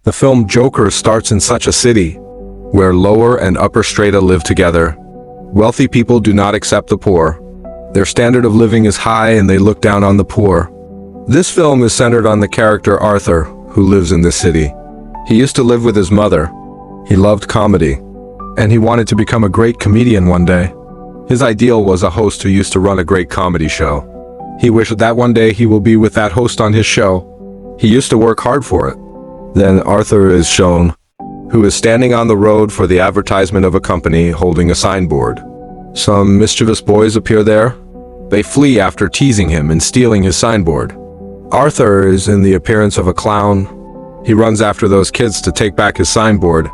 The film Joker starts in such a city, where lower and upper strata live together. Wealthy people do not accept the poor. Their standard of living is high and they look down on the poor. This film is centered on the character Arthur, who lives in this city. He used to live with his mother. He loved comedy, and he wanted to become a great comedian one day. His ideal was a host who used to run a great comedy show. He wished that one day he will be with that host on his show. He used to work hard for it. Then Arthur is shown, who is standing on the road for the advertisement of a company holding a signboard. Some mischievous boys appear there. They flee after teasing him and stealing his signboard. Arthur is in the appearance of a clown. He runs after those kids to take back his signboard,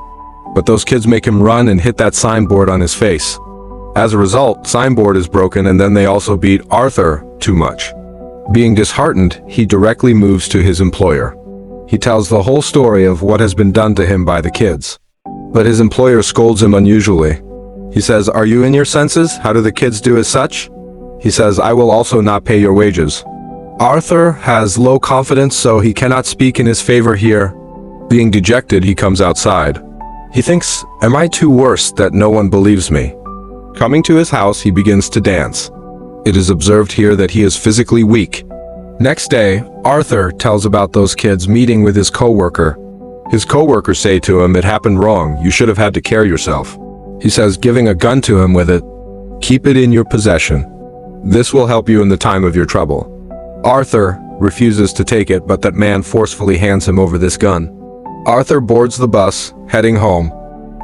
but those kids make him run and hit that signboard on his face. As a result, signboard is broken, and then they also beat Arthur too much. Being disheartened, he directly moves to his employer. He tells the whole story of what has been done to him by the kids. But his employer scolds him unusually. He says, "Are you in your senses? How do the kids do as such?" He says, "I will also not pay your wages." Arthur has low confidence, so he cannot speak in his favor here. Being dejected, he comes outside. He thinks, "Am I too worse that no one believes me?" Coming to his house, he begins to dance. It is observed here that he is physically weak. Next day, Arthur tells about those kids meeting with his co-worker. His co-workers say to him, "It happened wrong, you should have had to care yourself." He says, giving a gun to him with it, "Keep it in your possession. This will help you in the time of your trouble." Arthur refuses to take it, but that man forcefully hands him over this gun. Arthur boards the bus, heading home.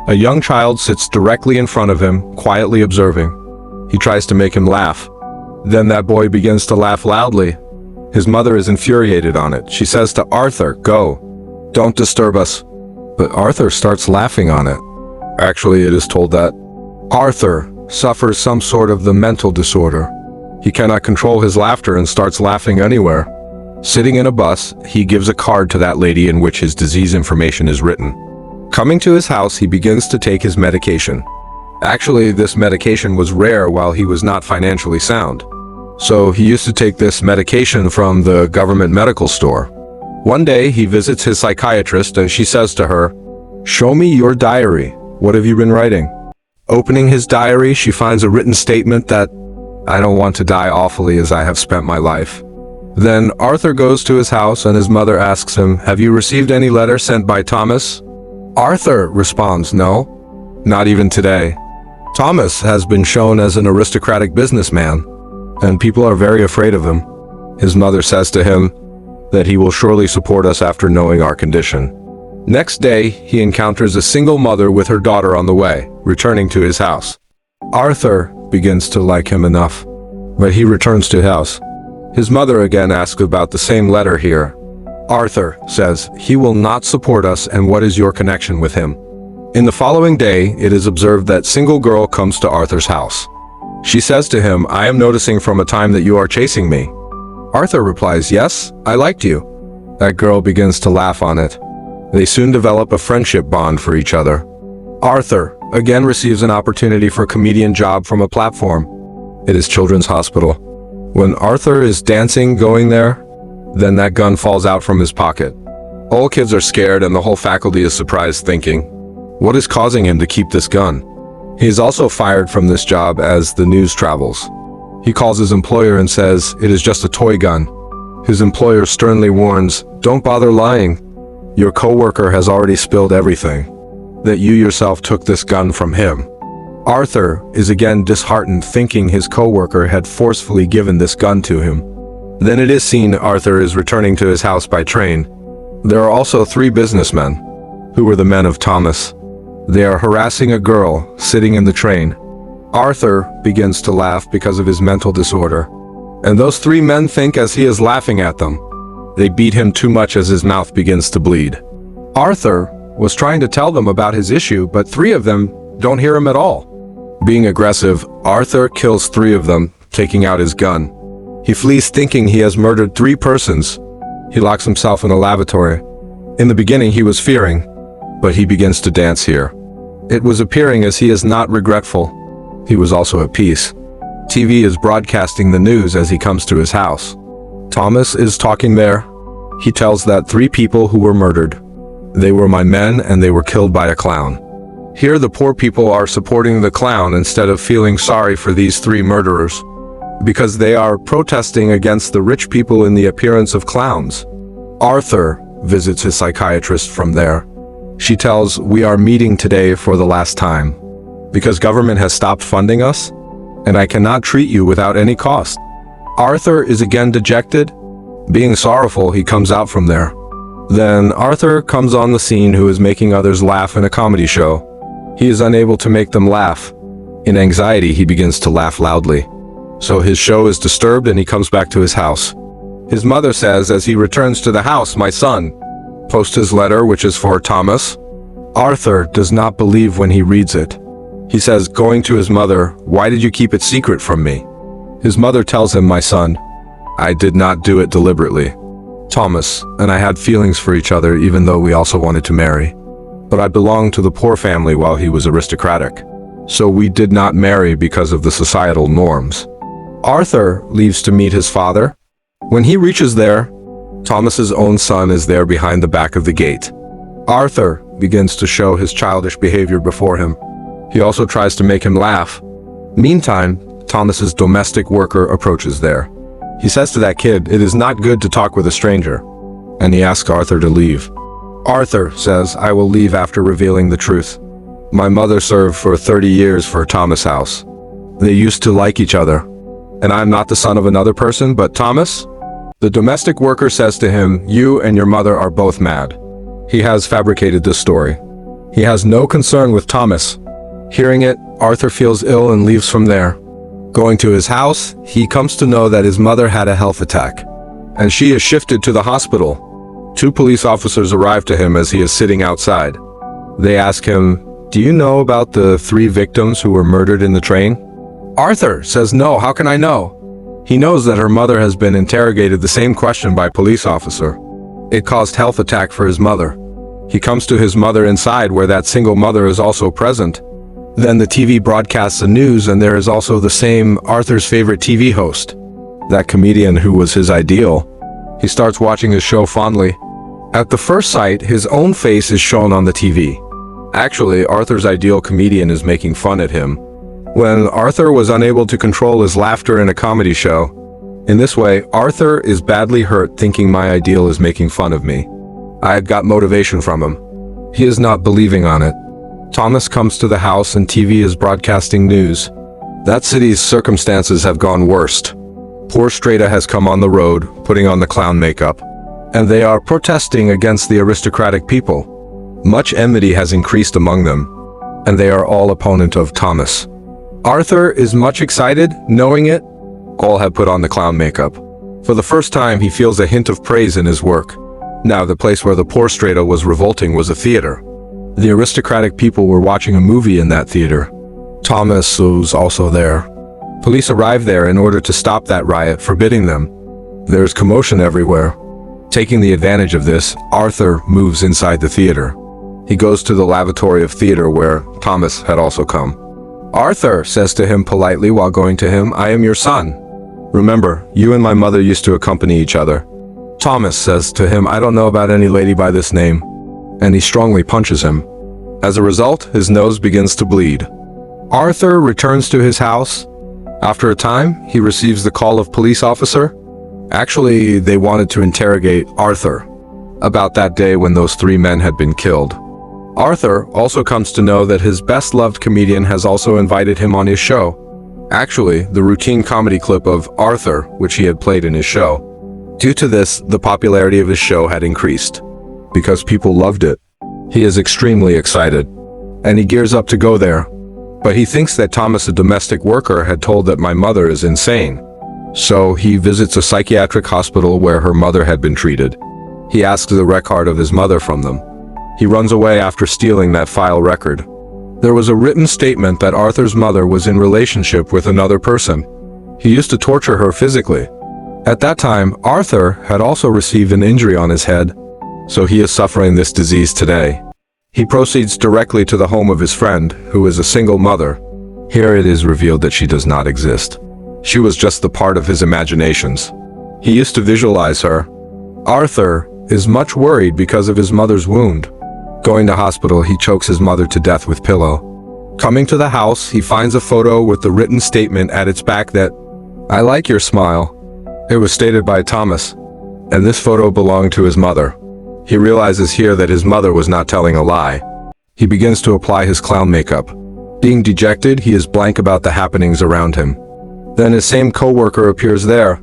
A young child sits directly in front of him, quietly observing. He tries to make him laugh. Then that boy begins to laugh loudly. His mother is infuriated on it. She says to Arthur, "Go. Don't disturb us." But Arthur starts laughing on it. Actually, it is told that Arthur suffers some sort of the mental disorder. He cannot control his laughter and starts laughing anywhere. Sitting in a bus, he gives a card to that lady in which his disease information is written. Coming to his house, he begins to take his medication. Actually, this medication was rare while he was not financially sound. So he used to take this medication from the government medical store. One day, he visits his psychiatrist and she says to her, "Show me your diary. What have you been writing?" Opening his diary, she finds a written statement that, "I don't want to die awfully as I have spent my life." Then Arthur goes to his house and his mother asks him, "Have you received any letter sent by Thomas?" Arthur responds, "No, not even today." Thomas has been shown as an aristocratic businessman, and people are very afraid of him. His mother says to him that he will surely support us after knowing our condition. Next day, he encounters a single mother with her daughter on the way, returning to his house. Arthur begins to like him enough, but he returns to house. His mother again asks about the same letter here. Arthur says, "He will not support us, and what is your connection with him?" In the following day, it is observed that single girl comes to Arthur's house. She says to him, "I am noticing from a time that you are chasing me." Arthur replies, "Yes, I liked you." That girl begins to laugh on it. They soon develop a friendship bond for each other. Arthur again receives an opportunity for a comedian job from a platform. It is Children's Hospital. When Arthur is dancing going there, then that gun falls out from his pocket. All kids are scared and the whole faculty is surprised, thinking, what is causing him to keep this gun? He is also fired from this job as the news travels. He calls his employer and says it is just a toy gun. His employer sternly warns, "Don't bother lying. Your coworker has already spilled everything, that you yourself took this gun from him." Arthur is again disheartened, thinking his coworker had forcefully given this gun to him. Then it is seen Arthur is returning to his house by train. There are also 3 businessmen, who were the men of Thomas. They are harassing a girl sitting in the train. Arthur begins to laugh because of his mental disorder, and those 3 men think as he is laughing at them. They beat him too much as his mouth begins to bleed. Arthur was trying to tell them about his issue, but 3 of them don't hear him at all. Being aggressive, Arthur kills 3 of them, taking out his gun. He flees thinking he has murdered 3 persons. He locks himself in a lavatory. In the beginning he was fearing, but he begins to dance here. It was appearing as he is not regretful. He was also at peace. TV is broadcasting the news as he comes to his house. Thomas is talking there. He tells that 3 people who were murdered. They were my men and they were killed by a clown. Here the poor people are supporting the clown instead of feeling sorry for these three murderers, because they are protesting against the rich people in the appearance of clowns. Arthur visits his psychiatrist from there. She tells, "We are meeting today for the last time, because government has stopped funding us, and I cannot treat you without any cost." Arthur is again dejected. Being sorrowful, he comes out from there. Then Arthur comes on the scene who is making others laugh in a comedy show. He is unable to make them laugh. In anxiety, he begins to laugh loudly. So his show is disturbed and he comes back to his house. His mother says as he returns to the house, "My son, post his letter, which is for Thomas." Arthur does not believe when he reads it. He says, going to his mother, "Why did you keep it secret from me?" His mother tells him, "My son, I did not do it deliberately. Thomas and I had feelings for each other even though we also wanted to marry. But I belonged to the poor family while he was aristocratic. So we did not marry because of the societal norms." Arthur leaves to meet his father. When he reaches there, Thomas's own son is there behind the back of the gate. Arthur begins to show his childish behavior before him. He also tries to make him laugh. Meantime, Thomas's domestic worker approaches there. He says to that kid, "It is not good to talk with a stranger," and he asks Arthur to leave. Arthur says, "I will leave after revealing the truth. My mother served for 30 years for Thomas' house. They used to like each other. And I am not the son of another person, but Thomas?" The domestic worker says to him, "You and your mother are both mad." He has fabricated this story. He has no concern with Thomas. Hearing it, Arthur feels ill and leaves from there. Going to his house, he comes to know that his mother had a health attack, and she is shifted to the hospital. 2 police officers arrive to him as he is sitting outside. They ask him, "Do you know about the 3 victims who were murdered in the train?" Arthur says, "No, how can I know?" He knows that her mother has been interrogated the same question by police officer. It caused health attack for his mother. He comes to his mother inside where that single mother is also present. Then the TV broadcasts the news and there is also the same Arthur's favorite TV host, that comedian who was his ideal. He starts watching his show fondly. At the first sight, his own face is shown on the TV. Actually, Arthur's ideal comedian is making fun at him. When Arthur was unable to control his laughter in a comedy show, in this way, Arthur is badly hurt thinking my ideal is making fun of me. I had got motivation from him. He is not believing on it. Thomas comes to the house and TV is broadcasting news. That city's circumstances have gone worst. Poor Strata has come on the road, putting on the clown makeup, and they are protesting against the aristocratic people. Much enmity has increased among them, and they are all opponent of Thomas. Arthur is much excited, knowing it. All have put on the clown makeup. For the first time, he feels a hint of praise in his work. Now, the place where the poor Strata was revolting was a theater. The aristocratic people were watching a movie in that theater. Thomas was also there. Police arrived there in order to stop that riot, forbidding them. There's commotion everywhere. Taking the advantage of this, Arthur moves inside the theater. He goes to the lavatory of theater where Thomas had also come. Arthur says to him politely while going to him, "I am your son. Remember, you and my mother used to accompany each other." Thomas says to him, "I don't know about any lady by this name," and he strongly punches him. As a result, his nose begins to bleed. Arthur returns to his house. After a time, he receives the call of police officer. Actually, they wanted to interrogate Arthur about that day when those 3 men had been killed. Arthur also comes to know that his best-loved comedian has also invited him on his show. Actually, the routine comedy clip of Arthur, which he had played in his show. Due to this, the popularity of his show had increased, because people loved it. He is extremely excited, and he gears up to go there. But he thinks that Thomas, a domestic worker, had told that my mother is insane. So he visits a psychiatric hospital where her mother had been treated. He asks the record of his mother from them. He runs away after stealing that file record. There was a written statement that Arthur's mother was in relationship with another person. He used to torture her physically. At that time, Arthur had also received an injury on his head, so he is suffering this disease today. He proceeds directly to the home of his friend, who is a single mother. Here it is revealed that she does not exist. She was just the part of his imaginations. He used to visualize her. Arthur is much worried because of his mother's wound. Going to hospital, he chokes his mother to death with pillow. Coming to the house, he finds a photo with the written statement at its back that, "I like your smile." It was stated by Thomas, and this photo belonged to his mother. He realizes here that his mother was not telling a lie. He begins to apply his clown makeup. Being dejected, he is blank about the happenings around him. Then his same co-worker appears there.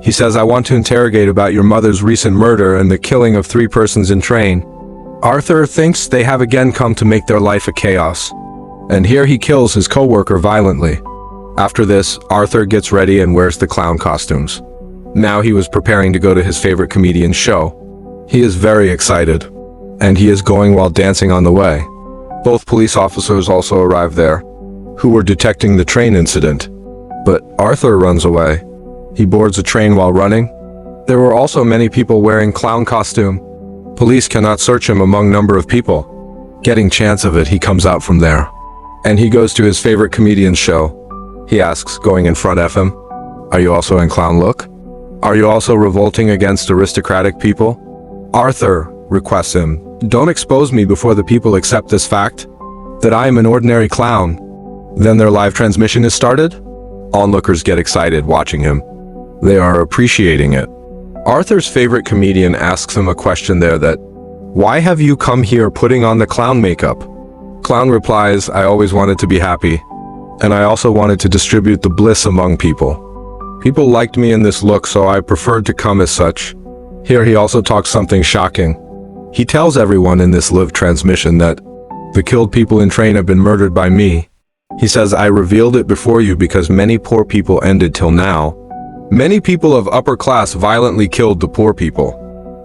He says, "I want to interrogate about your mother's recent murder and the killing of 3 persons in train." Arthur thinks they have again come to make their life a chaos. And here he kills his co-worker violently. After this, Arthur gets ready and wears the clown costumes. Now he was preparing to go to his favorite comedian's show. He is very excited, and he is going while dancing on the way. Both police officers also arrive there, who were detecting the train incident. But Arthur runs away. He boards a train while running. There were also many people wearing clown costume. Police cannot search him among number of people. Getting chance of it, he comes out from there. And he goes to his favorite comedian's show. He asks, going in front of him, "Are you also in clown look? Are you also revolting against aristocratic people?" Arthur requests him, "Don't expose me before the people accept this fact, that I am an ordinary clown." Then their live transmission is started. Onlookers get excited watching him. They are appreciating it. Arthur's favorite comedian asks him a question there that, "Why have you come here putting on the clown makeup?" Clown replies, "I always wanted to be happy, and I also wanted to distribute the bliss among people. People liked me in this look, so I preferred to come as such." Here he also talks something shocking. He tells everyone in this live transmission that the killed people in train have been murdered by me. He says, "I revealed it before you because many poor people ended till now. Many people of upper class violently killed the poor people.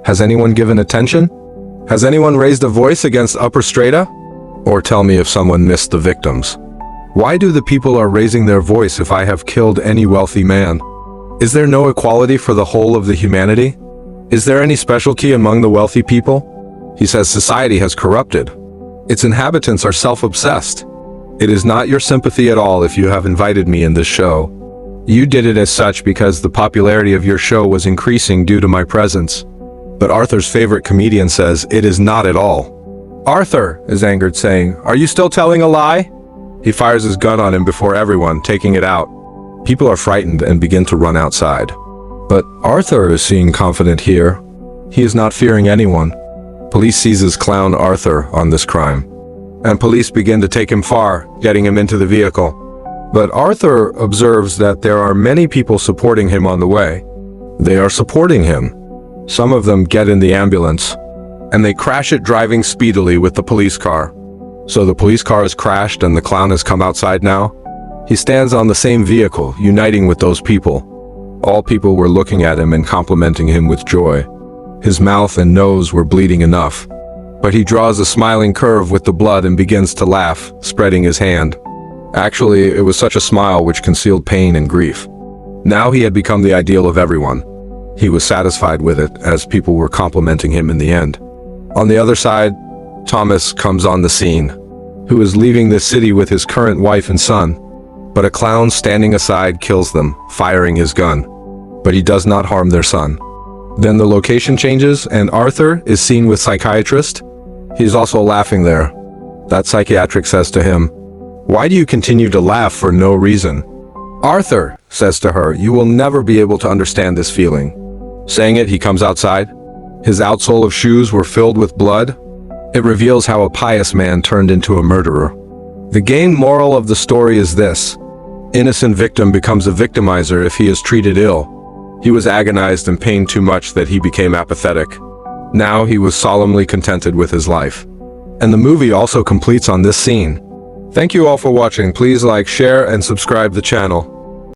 Has anyone given attention? Has anyone raised a voice against upper strata? Or tell me if someone missed the victims. Why do the people are raising their voice if I have killed any wealthy man? Is there no equality for the whole of the humanity? Is there any specialty among the wealthy people?" He says society has corrupted. Its inhabitants are self-obsessed. It is not your sympathy at all if you have invited me in this show. You did it as such because the popularity of your show was increasing due to my presence. But Arthur's favorite comedian says it is not at all. Arthur is angered, saying, "Are you still telling a lie?" He fires his gun on him before everyone, taking it out. People are frightened and begin to run outside. But Arthur is seen confident here. He is not fearing anyone. Police seizes clown Arthur on this crime. And police begin to take him far, getting him into the vehicle. But Arthur observes that there are many people supporting him on the way. They are supporting him. Some of them get in the ambulance, and they crash it driving speedily with the police car. So the police car is crashed and the clown has come outside now. He stands on the same vehicle, uniting with those people. All people were looking at him and complimenting him with joy. His mouth and nose were bleeding enough. But he draws a smiling curve with the blood and begins to laugh, spreading his hand. Actually, it was such a smile which concealed pain and grief. Now he had become the ideal of everyone. He was satisfied with it, as people were complimenting him in the end. On the other side, Thomas comes on the scene, who is leaving the city with his current wife and son. But a clown standing aside kills them, firing his gun. But he does not harm their son. Then the location changes, and Arthur is seen with psychiatrist. He is also laughing there. That psychiatric says to him, "Why do you continue to laugh for no reason?" Arthur says to her, "You will never be able to understand this feeling." Saying it, he comes outside. His outsole of shoes were filled with blood. It reveals how a pious man turned into a murderer. The game moral of the story is this: innocent victim becomes a victimizer if he is treated ill. He was agonized and pained too much that he became apathetic. Now he was solemnly contented with his life. And the movie also completes on this scene. Thank you all for watching. Please like, share, and subscribe the channel.